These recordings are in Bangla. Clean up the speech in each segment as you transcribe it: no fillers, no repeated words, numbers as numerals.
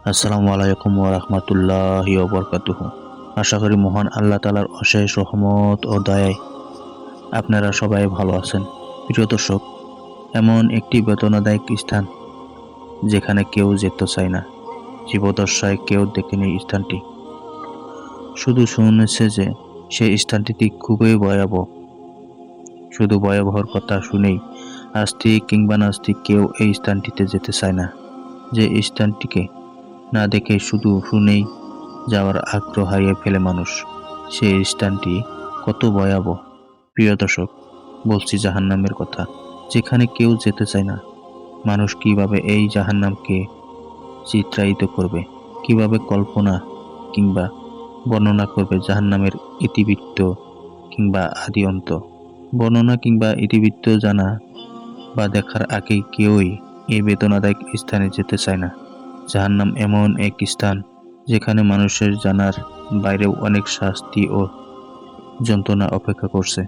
আসসালামু আলাইকুম ওয়া রাহমাতুল্লাহি ওয়া বারাকাতুহু। আশা করি মহান আল্লাহ তাআলার অশেষ রহমত ও দয়ায় আপনারা সবাই ভালো আছেন। প্রিয় দর্শক, এমন একটি বেদনাদায়ক স্থান যেখানে কেউ যেতে চায় না। জীবদ্দশায় কেউ দেখেনি স্থানটি। শুধু শুনেছে যে সেই স্থানটি খুবই ভয়াবহ। শুধু ভয়াবহর কথা শুনেই আস্তিক কিংবা নাস্তিক কেউ এই স্থানটিতে যেতে চায় না। যে স্থানটিকে না দেখে শুধু শুনেই যাওয়ার আগ্রহ হারিয়ে ফেলে মানুষ। সেই স্থানটি কত ভয়াবহ। প্রিয় দর্শক, বলছি জাহান্নামের কথা, যেখানে কেউ যেতে চায় না। মানুষ কিভাবে এই জাহান্নামকে চিত্রায়িত করবে, কিভাবে কল্পনা কিংবা বর্ণনা করবে জাহান্নামের ইতিবৃত্ত কিংবা আদি অন্ত। বর্ণনা কিংবা ইতিবৃত্ত জানা বা দেখার আগে কেউই এই বেদনাদায়ক স্থানে যেতে চায় না। জাহান্নাম এমন এক স্থান যেখানে মানুষের জানার বাইরেও অনেক শাস্তি ও যন্ত্রণা অপেক্ষা করছে।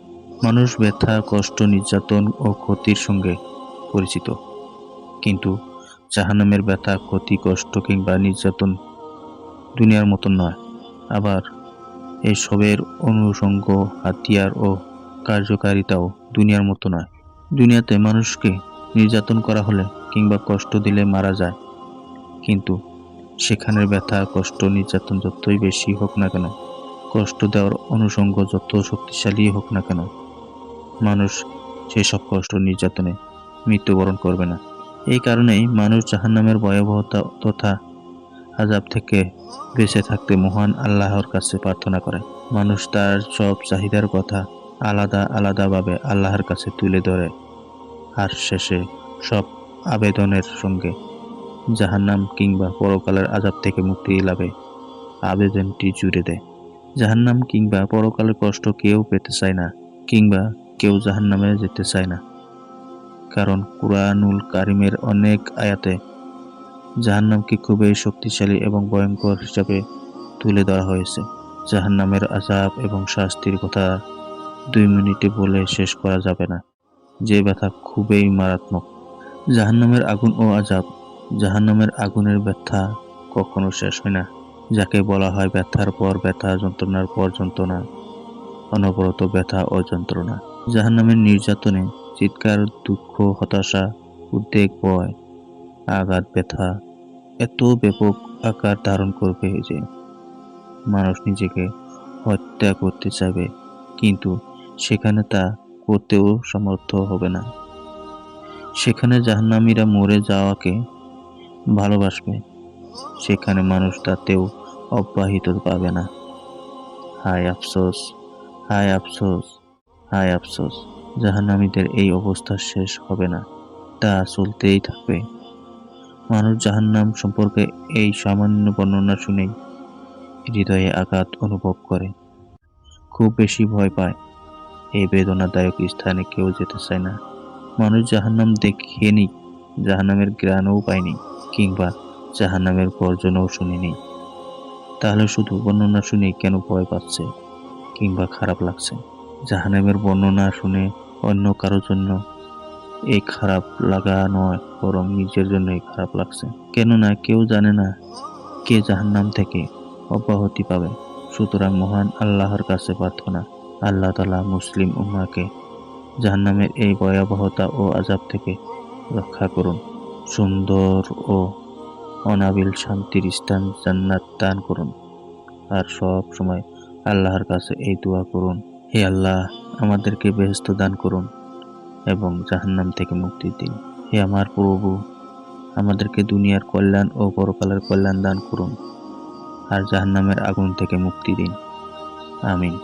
মানুষ ব্যথা, কষ্ট, নির্যাতন ও ক্ষতির সঙ্গে পরিচিত, কিন্তু জাহান্নামের ব্যথা, ক্ষতি, কষ্ট কিংবা নির্যাতন দুনিয়ার মতন নয়। আবার এসবের অনুষঙ্গ, হাতিয়ার ও কার্যকারিতাও দুনিয়ার মতো নয়। দুনিয়াতে মানুষকে নির্যাতন করা হলে কিংবা কষ্ট দিলে মারা যায়, কিন্তু সেখানের ব্যথা, কষ্ট, নির্যাতন যতই বেশি হোক না কেন, কষ্ট দেওয়ার অনুষঙ্গ যত শক্তিশালী হোক না কেন, মানুষ সেসব কষ্ট, নির্যাতনে মৃত্যুবরণ করবে না। এই কারণেই মানুষ জাহান্নামের ভয়াবহতা তথা আযাব থেকে বেঁচে থাকতে মহান আল্লাহর কাছে প্রার্থনা করে। মানুষ তার সব চাহিদার কথা আলাদা আলাদাভাবে আল্লাহর কাছে তুলে ধরে, আর শেষে সব আবেদনের সঙ্গে জাহান্নাম কিংবা পরকালের আযাব থেকে মুক্তি লাভে আবেদনটি জুড়ে দেয়। জাহান্নাম কিংবা পরকালের কষ্ট কেউ পেতে চায় না, কিংবা কেউ জাহান্নামে যেতে চায় না। কারণ কুরআনুল কারীমের অনেক আয়াতে জাহান্নামকে খুবই শক্তিশালী এবং ভয়ঙ্কর হিসাবে তুলে ধরা হয়েছে। জাহান্নামের আযাব এবং শাস্তির কথা 2 মিনিটে বলে শেষ করা যাবে না। যে ব্যথা খুবই মারাত্মক। জাহান্নামের আগুন ও আযাব। জাহান্নামের আগুনের ব্যথা কখনো শেষ হয় না, যাকে বলা হয় ব্যথার পর ব্যথা, যন্ত্রণার পর যন্ত্রণা, অনবরত ব্যথা ও যন্ত্রণা। জাহান্নামের নির্যাতনে চিৎকার, দুঃখ, হতাশা, উদ্বেগ, ভয়, আঘাত, ব্যথা এত ব্যাপক আকার ধারণ করবে যে মানুষ নিজেকে হত্যা করতে চাইবে, কিন্তু সেখানে তা করতেও সমর্থ হবে না। সেখানে জাহান্নামীরা মরে যাওয়াকে ভালোবাসবে, সেখানে মানুষ তাতেও অব্যাহত পাবে না। হায় আফসোস, হায় আফসোস, হায় আফসোস। জাহান্নামীদের এই অবস্থা শেষ হবে না, তা চলতেই থাকবে। মানুষ জাহান্নাম সম্পর্কে এই সামান্য বর্ণনা শুনেই হৃদয়ে আঘাত অনুভব করে, খুব বেশি ভয় পায়। এই বেদনাদায়ক স্থানে কেউ যেতে চায় না। মানুষ জাহান্নাম দেখেনি, জাহান্নামের ঘ্রাণও পায়নি, কিংবা জাহান্নামের গর্জনও শুনেনি। তাহলে শুধু বর্ণনা শুনেই কেন ভয় পাচ্ছে কিংবা খারাপ লাগছে? জাহান্নামের বর্ণনা শুনে অন্য কারো জন্য এই খারাপ লাগা নয়, বরং নিজের জন্যই খারাপ লাগছে। কেননা কেউ জানে না কে জাহান্নাম থেকে অব্যাহতি পাবে। সুতরাং মহান আল্লাহর কাছে প্রার্থনা, আল্লাহ তাআলা মুসলিম উম্মাহকে জাহান্নামের এই ভয়াবহতা ও আযাব থেকে রক্ষা করুন। সুন্দর ও অনাবিল শান্তির স্থান জান্নাত দান করুন। আর সব সময় আল্লাহর কাছে এই দোয়া করুন, হে আল্লাহ, আমাদেরকে বেহেশত দান করুন এবং জাহান্নাম থেকে মুক্তি দিন। হে আমার প্রভু, আমাদেরকে দুনিয়ার কল্যাণ ও পরকালের কল্যাণ দান করুন, আর জাহান্নামের আগুন থেকে মুক্তি দিন। আমিন।